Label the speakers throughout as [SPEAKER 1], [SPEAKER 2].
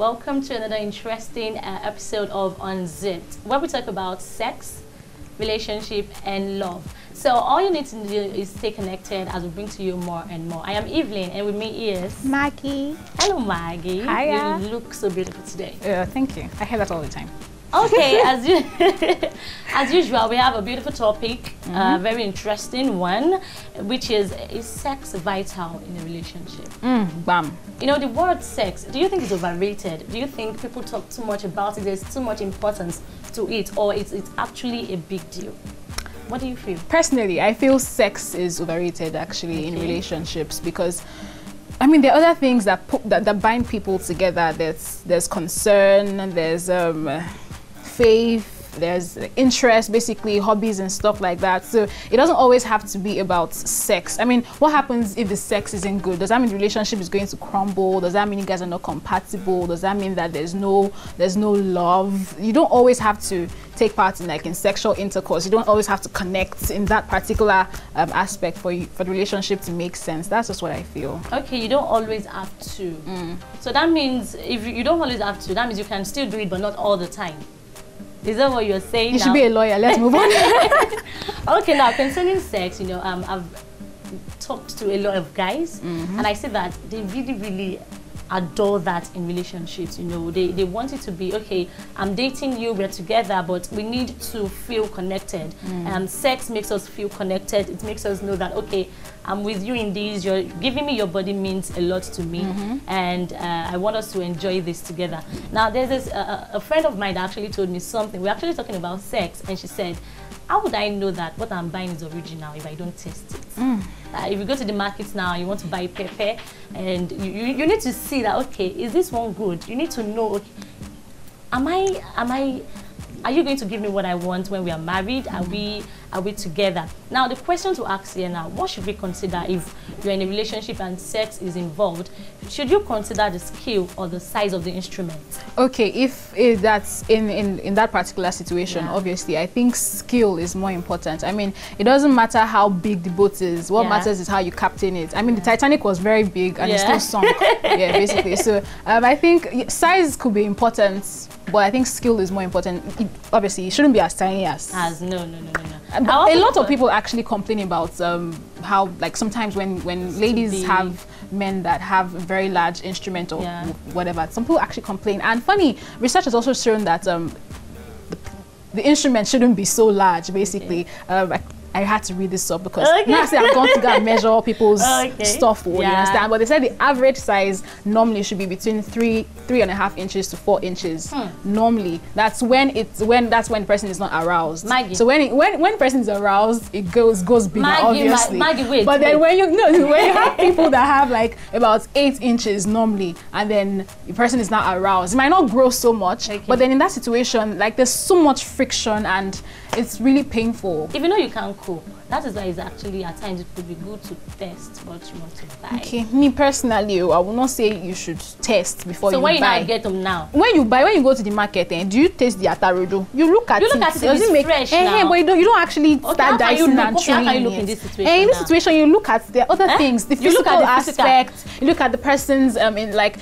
[SPEAKER 1] welcome to another interesting episode of Unzipped, where we talk about sex, relationship, and love. So all you need to do is stay connected as we bring to you more and more. I am Evelyn, and with me is
[SPEAKER 2] Maggie.
[SPEAKER 1] Hello, Maggie.
[SPEAKER 2] Hiya.
[SPEAKER 1] You look so beautiful today.
[SPEAKER 2] Thank you. I hear that all the time.
[SPEAKER 1] Okay, as usual, we have a beautiful topic, very interesting one, which is sex vital in a relationship?
[SPEAKER 2] Bam.
[SPEAKER 1] You know, the word sex, do you think it's overrated? Do you think people talk too much about it? There's too much importance to it, or it's actually a big deal? What do you feel?
[SPEAKER 2] Personally, I feel sex is overrated actually in relationships because I mean, there are other things that that bind people together. There's concern, there's faith, there's interest, basically hobbies and stuff like that. So it doesn't always have to be about sex. I mean, what happens if the sex isn't good? Does that mean the relationship is going to crumble? Does that mean you guys are not compatible? Does that mean that there's no love? You don't always have to take part in sexual intercourse. You don't always have to connect in that particular aspect for the relationship to make sense. That's just what I feel.
[SPEAKER 1] Okay, you don't always have to. So that means if you don't always have to, that means you can still do it, but not all the time. Is that what you're saying?
[SPEAKER 2] You should be a lawyer. Let's move on.
[SPEAKER 1] Okay, now concerning sex, you know, I've talked to a lot of guys, and I see that they really adore that in relationships. You know, they want it to be, okay, I'm dating you, we're together, but we need to feel connected. Sex makes us feel connected. It makes us know that, okay, I'm with you in this, you're giving me your body means a lot to me, and I want us to enjoy this together. Now, there's this a friend of mine that actually told me something. We're actually talking about sex, and she said, how would I know that what I'm buying is original if I don't test it? If you go to the markets now, you want to buy pepper, and you need to see that, okay, is this one good? You need to know, okay, are you going to give me what I want when we are married? Are we together? Now, the question to ask here now, what should we consider if you're in a relationship and sex is involved? Should you consider the skill or the size of the instrument?
[SPEAKER 2] Okay, if that's in that particular situation, obviously, I think skill is more important. I mean, it doesn't matter how big the boat is. What matters is how you captain it. I mean, the Titanic was very big and it still sunk. Basically. So I think size could be important, but I think skill is more important. Obviously, it shouldn't be as tiny as.
[SPEAKER 1] No.
[SPEAKER 2] But a lot of people actually complain about how, like, sometimes when ladies have men that have a very large instrument or whatever, some people actually complain. And funny, research has also shown that the instrument shouldn't be so large, basically. I had to read this up because now I say I've gone to go and measure people's stuff, you understand? But they said the average size normally should be between 3.5 inches to 4 inches. Normally, that's when the person is not aroused.
[SPEAKER 1] Maggie.
[SPEAKER 2] So when the person is aroused, it goes bigger, obviously.
[SPEAKER 1] Maggie, wait.
[SPEAKER 2] But then when you have people that have like about 8 inches normally, and then the person is not aroused, it might not grow so much. But then in that situation, like, there's so much friction and it's really painful.
[SPEAKER 1] If you know you can cook, that is why it's actually at times it would be good to test what you want to buy. Okay,
[SPEAKER 2] me personally, I will not say you should test before you buy.
[SPEAKER 1] So when you now get them now?
[SPEAKER 2] When you go to the market, do you taste the atarodo? You look at it.
[SPEAKER 1] Does it make fresh now?
[SPEAKER 2] But you don't actually start dicing and chewing
[SPEAKER 1] how can you look in this situation?
[SPEAKER 2] In this situation, you look at the other things, the physical aspect. You look at the person's intellect.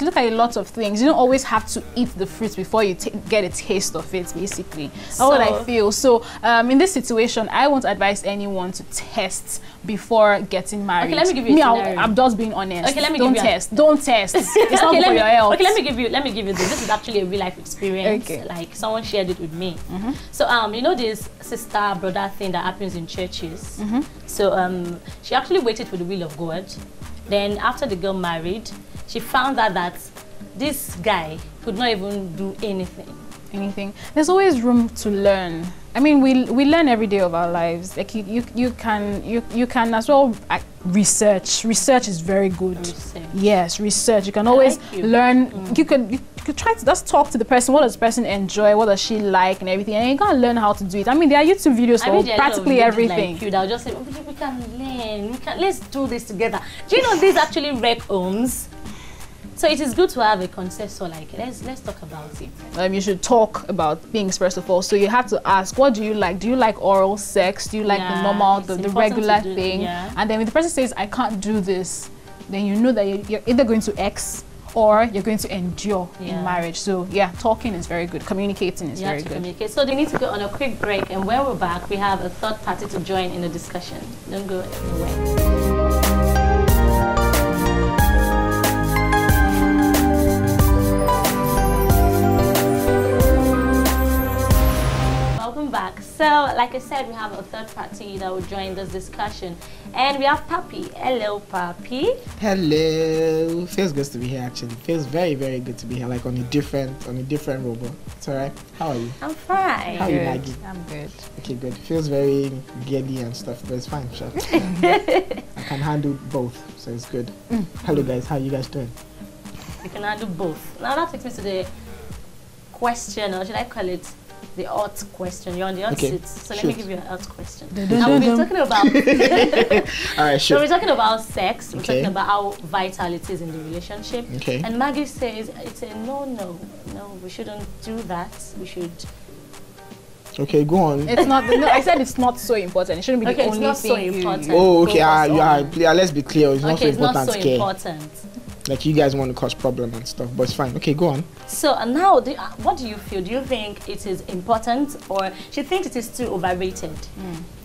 [SPEAKER 2] You look at a lot of things. You don't always have to eat the fruit before you get a taste of it. Basically, that's what I feel. So in this situation, I won't advise anyone to test before getting married.
[SPEAKER 1] Okay, let me give you a scenario. I'm
[SPEAKER 2] just being honest.
[SPEAKER 1] Okay, let me
[SPEAKER 2] don't test. Don't test. It's not for your health.
[SPEAKER 1] Okay, let me give you this. This is actually a real life experience. Okay. Like, someone shared it with me. So you know this sister brother thing that happens in churches. So she actually waited for the will of God. Then after the girl married, she found out that this guy could not even do anything.
[SPEAKER 2] There's always room to learn. I mean, we learn every day of our lives. Like, you can as well research. Research is very good. Yes, research. You can always learn. You could try to just talk to the person. What does the person enjoy? What does she like and everything? And you gotta learn how to do it. I mean, there are YouTube videos for practically everything.
[SPEAKER 1] Like you, they'll just say, we can learn. Let's do this together. Do you know these actually wreck homes? So it is good to have a consensus. Like, let's talk about it.
[SPEAKER 2] You should talk about things first of all. So you have to ask, what do you like? Do you like oral sex? Do you like the normal, the regular thing? And then when the person says, I can't do this, then you know that you're either going to X or you're going to endure
[SPEAKER 1] Yeah.
[SPEAKER 2] in marriage. So yeah, talking is very good. Communicating is
[SPEAKER 1] You
[SPEAKER 2] very
[SPEAKER 1] have to
[SPEAKER 2] good.
[SPEAKER 1] communicate. So they need to go on a quick break, and when we're back, we have a third party to join in the discussion. Don't go anywhere. Welcome back. So, like I said, we have a third party that will join this discussion, and we have Papi. Hello, Papi.
[SPEAKER 3] Hello. Feels good to be here. Actually, feels very, very good to be here. Like on a different role. But it's alright. How are you?
[SPEAKER 1] I'm fine.
[SPEAKER 3] How are you,
[SPEAKER 2] Good.
[SPEAKER 3] Maggie?
[SPEAKER 2] I'm good.
[SPEAKER 3] Okay, good. Feels very giddy and stuff, but it's fine. Sure. I can handle both, so it's good. Hello, guys. How are you guys doing?
[SPEAKER 1] You can handle both. Now that takes me to the question, or should I call it the hot question? You're on the hot
[SPEAKER 3] Okay,
[SPEAKER 1] seat, so let me
[SPEAKER 3] shoot.
[SPEAKER 1] give you a hot question.
[SPEAKER 2] Dun,
[SPEAKER 1] Now
[SPEAKER 2] dun,
[SPEAKER 1] we've been
[SPEAKER 2] dun.
[SPEAKER 1] talking about
[SPEAKER 3] All right,
[SPEAKER 1] so
[SPEAKER 3] sure.
[SPEAKER 1] we're talking about sex. We're
[SPEAKER 3] Okay.
[SPEAKER 1] talking about how vital it is in the relationship.
[SPEAKER 3] Okay.
[SPEAKER 1] And Maggie says it's a no. We shouldn't do that. We should.
[SPEAKER 3] Okay, go on.
[SPEAKER 2] It's not. No, I said it's not so important. It shouldn't be
[SPEAKER 1] Okay,
[SPEAKER 2] the
[SPEAKER 1] it's
[SPEAKER 2] only
[SPEAKER 1] not so
[SPEAKER 2] thing.
[SPEAKER 1] important.
[SPEAKER 3] Oh, okay.
[SPEAKER 1] Focus on-
[SPEAKER 3] Let's be clear. It's not so
[SPEAKER 1] Okay, it's not
[SPEAKER 3] important.
[SPEAKER 1] so
[SPEAKER 3] Care.
[SPEAKER 1] important.
[SPEAKER 3] Like you guys want to cause problem and stuff, but it's fine. Okay, go on.
[SPEAKER 1] So now, what do you feel? Do you think it is important, or she thinks it is too overrated?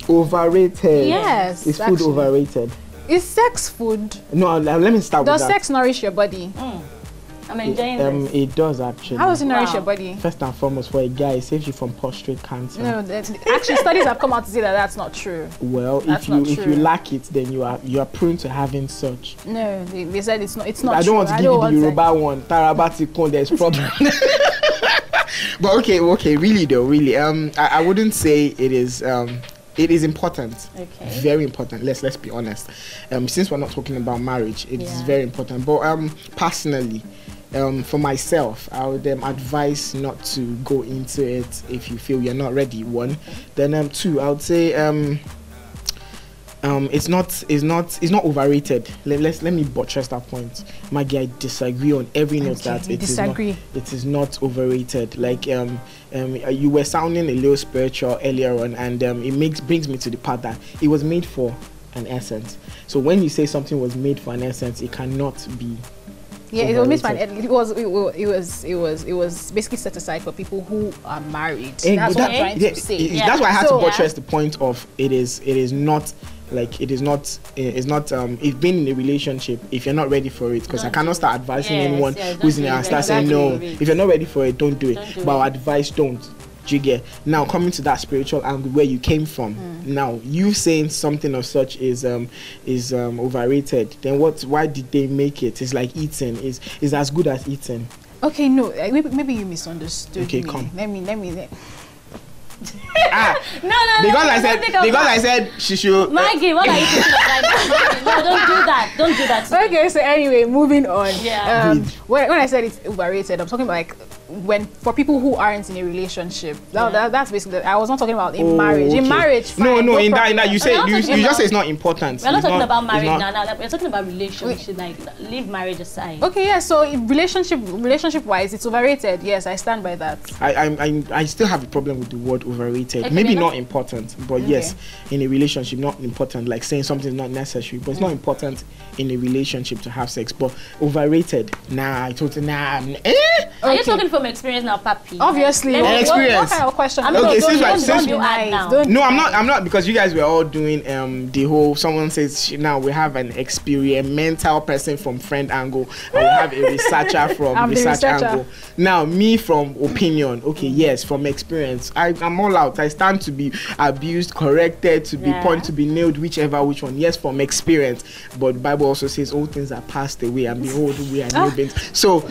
[SPEAKER 3] Overrated.
[SPEAKER 2] Yes,
[SPEAKER 3] Is food
[SPEAKER 2] actually.
[SPEAKER 3] overrated?
[SPEAKER 2] Is sex food?
[SPEAKER 3] No, let me start
[SPEAKER 2] Does
[SPEAKER 3] with that.
[SPEAKER 2] sex nourish your body?
[SPEAKER 1] I'm enjoying this.
[SPEAKER 3] It does actually.
[SPEAKER 2] How does it nourish
[SPEAKER 1] Wow.
[SPEAKER 2] your body?
[SPEAKER 3] First and foremost, for a guy, it saves you from prostate cancer.
[SPEAKER 2] No, actually, studies have come out to say that that's not true.
[SPEAKER 3] Well,
[SPEAKER 2] That's
[SPEAKER 3] if you
[SPEAKER 2] not
[SPEAKER 3] if
[SPEAKER 2] true.
[SPEAKER 3] you lack it, then you are prone to having such.
[SPEAKER 2] No, they said it's not. It's not.
[SPEAKER 3] I don't
[SPEAKER 2] true.
[SPEAKER 3] want to give
[SPEAKER 2] don't
[SPEAKER 3] you
[SPEAKER 2] want
[SPEAKER 3] the
[SPEAKER 2] to-
[SPEAKER 3] Yoruba one. Tarabati kon, there's problem. But okay, really though, really. I wouldn't say it is. It is important.
[SPEAKER 1] Okay.
[SPEAKER 3] Very important. Let's be honest. Since we're not talking about marriage, it is
[SPEAKER 1] Yeah.
[SPEAKER 3] very important. But personally, for myself, I would advise not to go into it if you feel you're not ready. One, then two, I would say it's not overrated. Let me buttress that point. Maggie, I disagree on every note
[SPEAKER 2] Okay,
[SPEAKER 3] that
[SPEAKER 2] you disagree.
[SPEAKER 3] it is not overrated. Like you were sounding a little spiritual earlier on, and it brings me to the part that it was made for an essence. So when you say something was made for an essence, it cannot be.
[SPEAKER 2] Yeah, it was made by
[SPEAKER 3] Overrated.
[SPEAKER 2] it was basically set aside for people who are married.
[SPEAKER 3] And
[SPEAKER 2] That's what I'm trying to say.
[SPEAKER 1] Yeah.
[SPEAKER 3] That's why I had
[SPEAKER 2] So-
[SPEAKER 3] to buttress the point of it is not like it is not if being in a relationship, if you're not ready for it, because I
[SPEAKER 1] Don't
[SPEAKER 3] cannot
[SPEAKER 1] do
[SPEAKER 3] start
[SPEAKER 1] it.
[SPEAKER 3] advising
[SPEAKER 1] Yes,
[SPEAKER 3] anyone
[SPEAKER 1] yes,
[SPEAKER 3] who's
[SPEAKER 1] don't
[SPEAKER 3] in
[SPEAKER 1] do
[SPEAKER 3] a
[SPEAKER 1] it.
[SPEAKER 3] start saying
[SPEAKER 1] Exactly.
[SPEAKER 3] no. If you're not ready for it, don't do it.
[SPEAKER 1] Don't do
[SPEAKER 3] But
[SPEAKER 1] it.
[SPEAKER 3] our advice, don't. Do you get? Now coming to that spiritual angle where you came from. Now you saying something of such is overrated. Then why did they make it? It's like eating. Is as good as eating.
[SPEAKER 2] Okay, no, maybe you misunderstood
[SPEAKER 3] Okay,
[SPEAKER 2] me.
[SPEAKER 3] come.
[SPEAKER 2] Let me.
[SPEAKER 1] No.
[SPEAKER 3] Because I said she should.
[SPEAKER 1] Maggie, what are you thinking of right now? No, don't do that. Don't do that.
[SPEAKER 2] Okay, so anyway, moving on.
[SPEAKER 1] Yeah.
[SPEAKER 3] Breathe.
[SPEAKER 2] When I said it's overrated, I'm talking about like for people who aren't in a relationship. That's basically. I was not talking about in marriage. In
[SPEAKER 3] Okay.
[SPEAKER 2] marriage, fine,
[SPEAKER 3] No, in
[SPEAKER 2] problem.
[SPEAKER 3] that you say
[SPEAKER 1] not
[SPEAKER 3] you
[SPEAKER 1] talking
[SPEAKER 3] just
[SPEAKER 1] about-
[SPEAKER 3] say it's not important.
[SPEAKER 1] We're not
[SPEAKER 3] It's
[SPEAKER 1] talking about
[SPEAKER 3] it's
[SPEAKER 1] marriage
[SPEAKER 3] not-
[SPEAKER 1] now. We're talking about relationship. Like, leave marriage aside.
[SPEAKER 2] Okay, yeah. So in relationship wise, it's overrated. Yes, I stand by that.
[SPEAKER 3] I still have a problem with the word overrated.
[SPEAKER 1] Okay,
[SPEAKER 3] Maybe
[SPEAKER 1] then
[SPEAKER 3] not important, but yes, in a relationship, not important. Like saying something is not necessary, but it's not important in a relationship to have sex. But overrated, nah. I told you, nah.
[SPEAKER 1] Are you
[SPEAKER 2] Okay.
[SPEAKER 1] talking from experience now, Papi?
[SPEAKER 2] Obviously,
[SPEAKER 1] Let me-
[SPEAKER 3] And
[SPEAKER 2] what
[SPEAKER 3] experience.
[SPEAKER 2] kind of question?
[SPEAKER 1] I'm
[SPEAKER 2] No,
[SPEAKER 1] not-
[SPEAKER 3] Okay,
[SPEAKER 2] don't-
[SPEAKER 3] since
[SPEAKER 2] don't-
[SPEAKER 3] since
[SPEAKER 2] don't
[SPEAKER 1] you
[SPEAKER 2] deny
[SPEAKER 1] add
[SPEAKER 2] it.
[SPEAKER 1] now.
[SPEAKER 2] Don't
[SPEAKER 3] No, I'm
[SPEAKER 2] deny
[SPEAKER 3] not because you guys were all doing the whole. Someone says now we have an experimental person from friend angle, and we have a researcher from
[SPEAKER 2] I'm the
[SPEAKER 3] research
[SPEAKER 2] researcher.
[SPEAKER 3] angle. Now me from opinion. Okay, yes, from experience. I'm all out. I stand to be abused, corrected, to be
[SPEAKER 1] Yeah.
[SPEAKER 3] punched, to be nailed, which one. Yes, from experience. But the Bible also says all things are passed away, and behold, we are new beings. So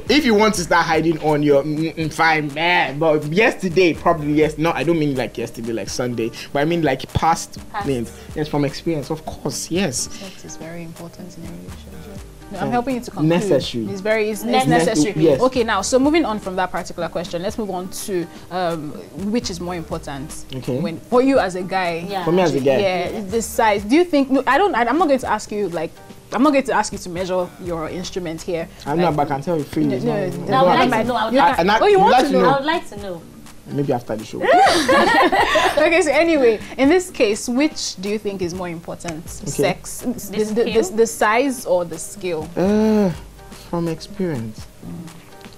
[SPEAKER 3] if you want to start hiding on your fine man, but yesterday probably yes. No, I don't mean like yesterday, like Sunday, but I mean like past things. Yes, from experience, of course. Yes.
[SPEAKER 2] Sex is very important in a relationship. No, I'm helping you to conclude.
[SPEAKER 3] Necessary.
[SPEAKER 2] It's
[SPEAKER 1] Necessary.
[SPEAKER 2] necessary.
[SPEAKER 3] Yes.
[SPEAKER 2] Okay, now so moving on from that particular question, let's move on to which is more important.
[SPEAKER 3] Okay.
[SPEAKER 2] For you as a guy.
[SPEAKER 1] Yeah.
[SPEAKER 3] For me as a guy.
[SPEAKER 2] Yeah, the size. Do you think? No, I'm not going to ask you like. I'm not going to ask you to measure your instrument here.
[SPEAKER 3] I'm not, but I can tell you freely. it's not-
[SPEAKER 2] No,
[SPEAKER 3] it's
[SPEAKER 1] Now, I
[SPEAKER 3] not
[SPEAKER 1] would like
[SPEAKER 3] happening.
[SPEAKER 1] to know. I would
[SPEAKER 2] You
[SPEAKER 1] like
[SPEAKER 2] can-
[SPEAKER 3] and
[SPEAKER 2] oh, you
[SPEAKER 3] you'd
[SPEAKER 2] want
[SPEAKER 3] like
[SPEAKER 2] to
[SPEAKER 3] to
[SPEAKER 2] know?
[SPEAKER 1] I would like to know.
[SPEAKER 3] Maybe after the show.
[SPEAKER 2] Okay, so anyway, in this case, which do you think is more important? Sex,
[SPEAKER 1] The skill?
[SPEAKER 2] the size or the skill?
[SPEAKER 3] From experience,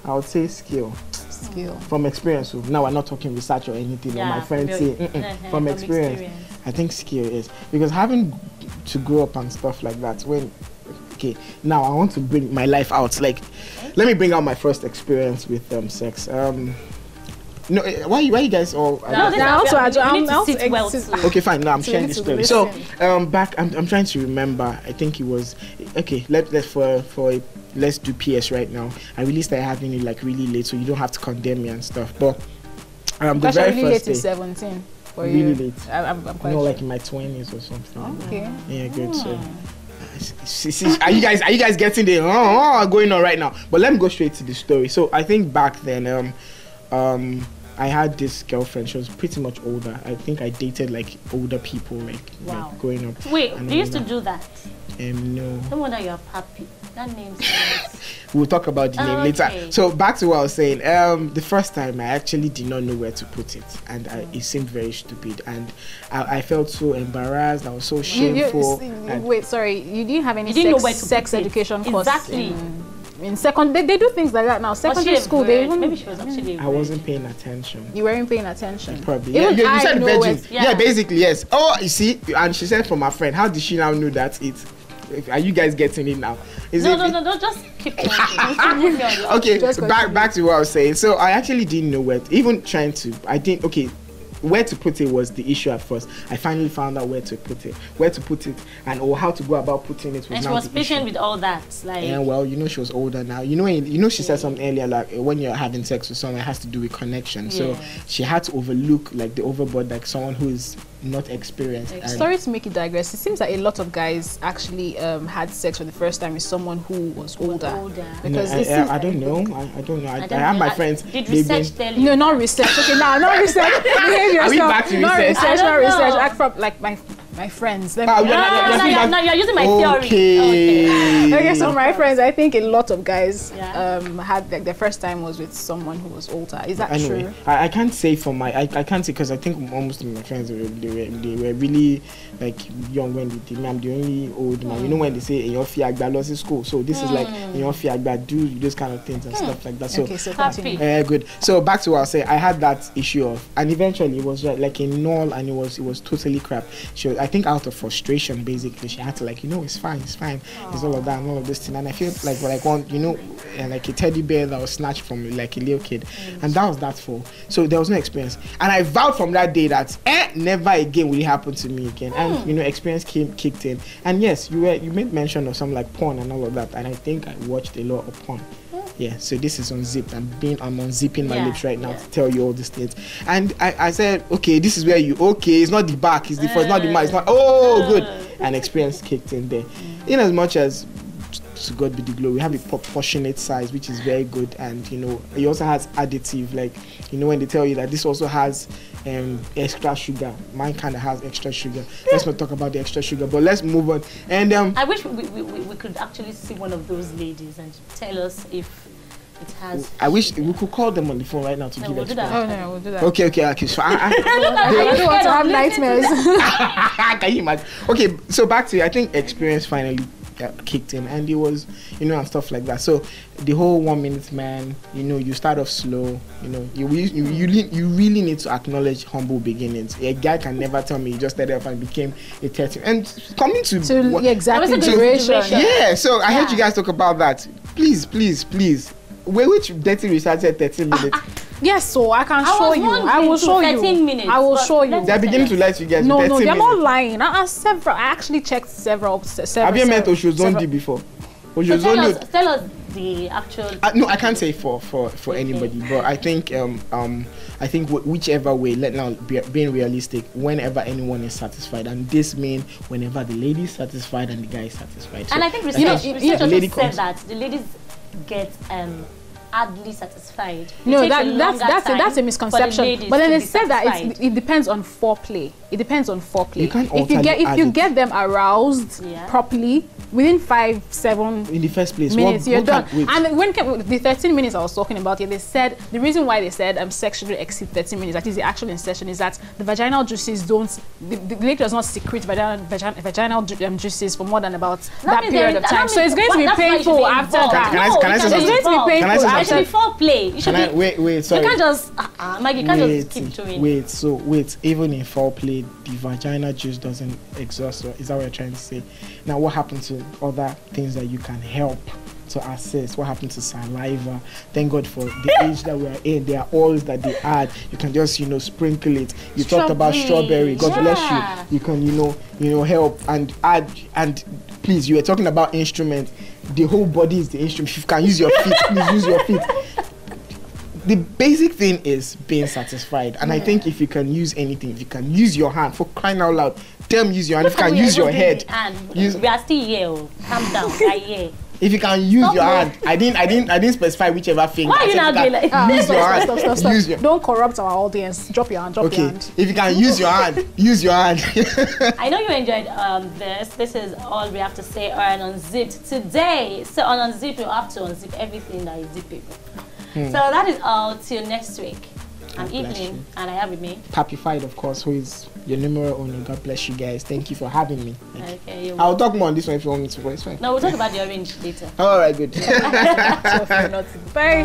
[SPEAKER 3] I would say skill.
[SPEAKER 2] Skill.
[SPEAKER 3] From experience, so now we're not talking research or anything. Or my friends say, from experience, I think skill is because having to grow up and stuff like that. When okay, now I want to bring my life out. Like, let me bring out my first experience with sex. No, why you guys all? Okay, fine. Now I'm sharing this story. So, back, I'm trying to remember. I think it was okay. Let's do PS right now. I really started having it like really late, so you don't have to condemn me and stuff. But the very
[SPEAKER 2] really
[SPEAKER 3] first
[SPEAKER 2] late
[SPEAKER 3] day,
[SPEAKER 2] 17. For
[SPEAKER 3] really
[SPEAKER 2] you.
[SPEAKER 3] late.
[SPEAKER 2] I'm quite
[SPEAKER 3] like in my 20s or something.
[SPEAKER 2] Okay.
[SPEAKER 3] Yeah, good. So. See, are you guys getting the going on right now? But let me go straight to the story. So I think back then, I had this girlfriend. She was pretty much older. I think I dated like older people, like growing up.
[SPEAKER 1] Wait, they used to do that?
[SPEAKER 3] No.
[SPEAKER 1] No wonder you're happy. That name sounds...
[SPEAKER 3] We'll talk about the name later. So back to what I was saying. The first time I actually did not know where to put it, and it seemed very stupid, and I felt so embarrassed. I was so shameful.
[SPEAKER 2] Wait, sorry, you didn't have any sex education course?
[SPEAKER 1] Exactly.
[SPEAKER 2] In second, they do things like that now. Secondary school, they even...
[SPEAKER 1] Maybe she was actually
[SPEAKER 3] I wasn't paying attention.
[SPEAKER 2] You weren't paying attention.
[SPEAKER 3] Probably. Yeah, you said virgin. Yeah, basically, yes. Oh, you see, and she said from her friend, how did she now know that it's... Are you guys getting it now?
[SPEAKER 1] No, just keep going.
[SPEAKER 3] Okay, back to what I was saying. So I actually didn't know where, even trying to, where to put it was the issue at first. I finally found out where to put it, and or how to go about putting it.
[SPEAKER 1] And she was patient with all that, like.
[SPEAKER 3] Yeah, well, she was older now. She said something earlier, like when you're having sex with someone, it has to do with connection. Yeah. So she had to overlook like the overboard, like someone who is not experienced.
[SPEAKER 2] Sorry to make it digress. It seems that a lot of guys actually had sex for the first time with someone who was older. Because
[SPEAKER 3] I don't know. I don't know. I have my friends.
[SPEAKER 1] Did research tell you?
[SPEAKER 2] No, not research. Okay, now not research. Behave yourself.
[SPEAKER 3] Are we back to
[SPEAKER 2] not
[SPEAKER 3] research?
[SPEAKER 2] Not research. Act from like my friends.
[SPEAKER 1] No, you're using my theory.
[SPEAKER 2] Okay, so my friends, I think a lot of guys had like their first time was with someone who was older. Is that true?
[SPEAKER 3] I can't say for my I can't say because I think almost my friends they were really like young when they did me. I'm the only old man. You know when they say in your fiagba lost in school. So this is like in your fiagba do those kind of things and stuff like that. So
[SPEAKER 2] okay, so happy.
[SPEAKER 3] Good. So back to what I was saying. I had that issue of, and eventually it was like a null, and it was totally crap. I think out of frustration, basically, she had to it's fine, it's all of that and all of this thing. And I feel like one, like a teddy bear that was snatched from me, like a little kid, and that was that for. So there was no experience, and I vowed from that day that never again will it happen to me again. And experience kicked in. And yes, you made mention of some like porn and all of that, and I think I watched a lot of porn. Yeah, so this is unzipped. I'm unzipping my lips right now to tell you all these things. And I said, okay, this is where it's not the back, it's the front, not the mouth, it's not, good. And experience kicked in there. In as much as, to God be the glory, we have a proportionate size, which is very good. And, it also has additive, like, when they tell you that this also has extra sugar. Mine kind of has extra sugar. Let's not talk about the extra sugar, but let's move on. And
[SPEAKER 1] I wish we could actually see one of those ladies and tell us if it has.
[SPEAKER 3] I wish we could call them on the phone right now to give
[SPEAKER 1] we'll
[SPEAKER 3] experience.
[SPEAKER 2] Oh no, we'll do that.
[SPEAKER 3] Okay. So I
[SPEAKER 2] don't want to have nightmares.
[SPEAKER 3] Can you imagine? Okay, so back to I think experience finally kicked in, and it was and stuff like that. So the whole 1 minute man, you start off slow, you really need to acknowledge humble beginnings. A guy can never tell me he just started off and became a 30 and coming to
[SPEAKER 2] exactly duration.
[SPEAKER 3] Yeah, so I heard you guys talk about that. Please which dirty research said 13 minutes?
[SPEAKER 2] Yes, so I can show you. I will show you.
[SPEAKER 1] 13 minutes.
[SPEAKER 2] I will show you.
[SPEAKER 3] They're beginning to lie to you guys.
[SPEAKER 2] No, they're not lying. I actually checked several.
[SPEAKER 3] Have you met Oshozondi before?
[SPEAKER 1] So tell us the actual.
[SPEAKER 3] No, I can't say for anybody, but I think whichever way. Being realistic, whenever anyone is satisfied, and this means whenever the lady is satisfied and the guy is satisfied.
[SPEAKER 1] And I think research also said that the ladies get hardly satisfied.
[SPEAKER 2] No, that's a misconception. But then they said that it depends on foreplay. It depends on foreplay.
[SPEAKER 3] You can't
[SPEAKER 2] if you get them aroused properly, within 5-7
[SPEAKER 3] In the first place,
[SPEAKER 2] minutes, you're done.
[SPEAKER 3] Wait.
[SPEAKER 2] And when the 13 minutes I was talking about here, they said the reason why they said sex shouldn't exceed 13 minutes, that is the actual insertion, is that the vaginal juices the lady does not secrete vaginal juices for more than about that period of time. So it's going to be painful after that.
[SPEAKER 3] Can I say something?
[SPEAKER 2] It's going to be painful
[SPEAKER 1] after. Before play.
[SPEAKER 3] Wait, sorry.
[SPEAKER 1] You can't just, Maggie, you can't just keep doing.
[SPEAKER 3] Wait, even in foreplay, the vaginal juice doesn't exhaust. Is that what you're trying to say? Now, what happened to other things that you can help to assess? What happened to saliva? Thank God for the age that we are in. There are oils that they add. You can just, sprinkle it. You talked about strawberry. God bless you. You can, help and add. And please, you were talking about instruments. The whole body is the instrument. If you can use your feet, please use your feet. The basic thing is being satisfied, and I think if you can use anything, if you can use your hand, for crying out loud, tell them use your hand. If you can use your head,
[SPEAKER 1] we are still here. Calm down, we are here.
[SPEAKER 3] If you can use your hand, I didn't specify whichever finger.
[SPEAKER 1] Why are you not doing like
[SPEAKER 3] use your hand?
[SPEAKER 2] Stop.
[SPEAKER 3] Use your.
[SPEAKER 2] Don't corrupt our audience. Drop your hand. Drop your hand.
[SPEAKER 3] If you can use your hand, use your hand.
[SPEAKER 1] I know you enjoyed this. This is all we have to say on Unzipped today. So on Unzipped, we have to unzip everything that is zipping. So that is all till next week. I'm Evelyn, and I have with me
[SPEAKER 3] Papified, of course, who is your numero uno. God bless you guys. Thank you for having me.
[SPEAKER 1] Okay,
[SPEAKER 3] I'll talk more on this one if you want me to. It's fine.
[SPEAKER 1] No, we'll talk about the orange later.
[SPEAKER 3] All right, good.
[SPEAKER 2] Bye.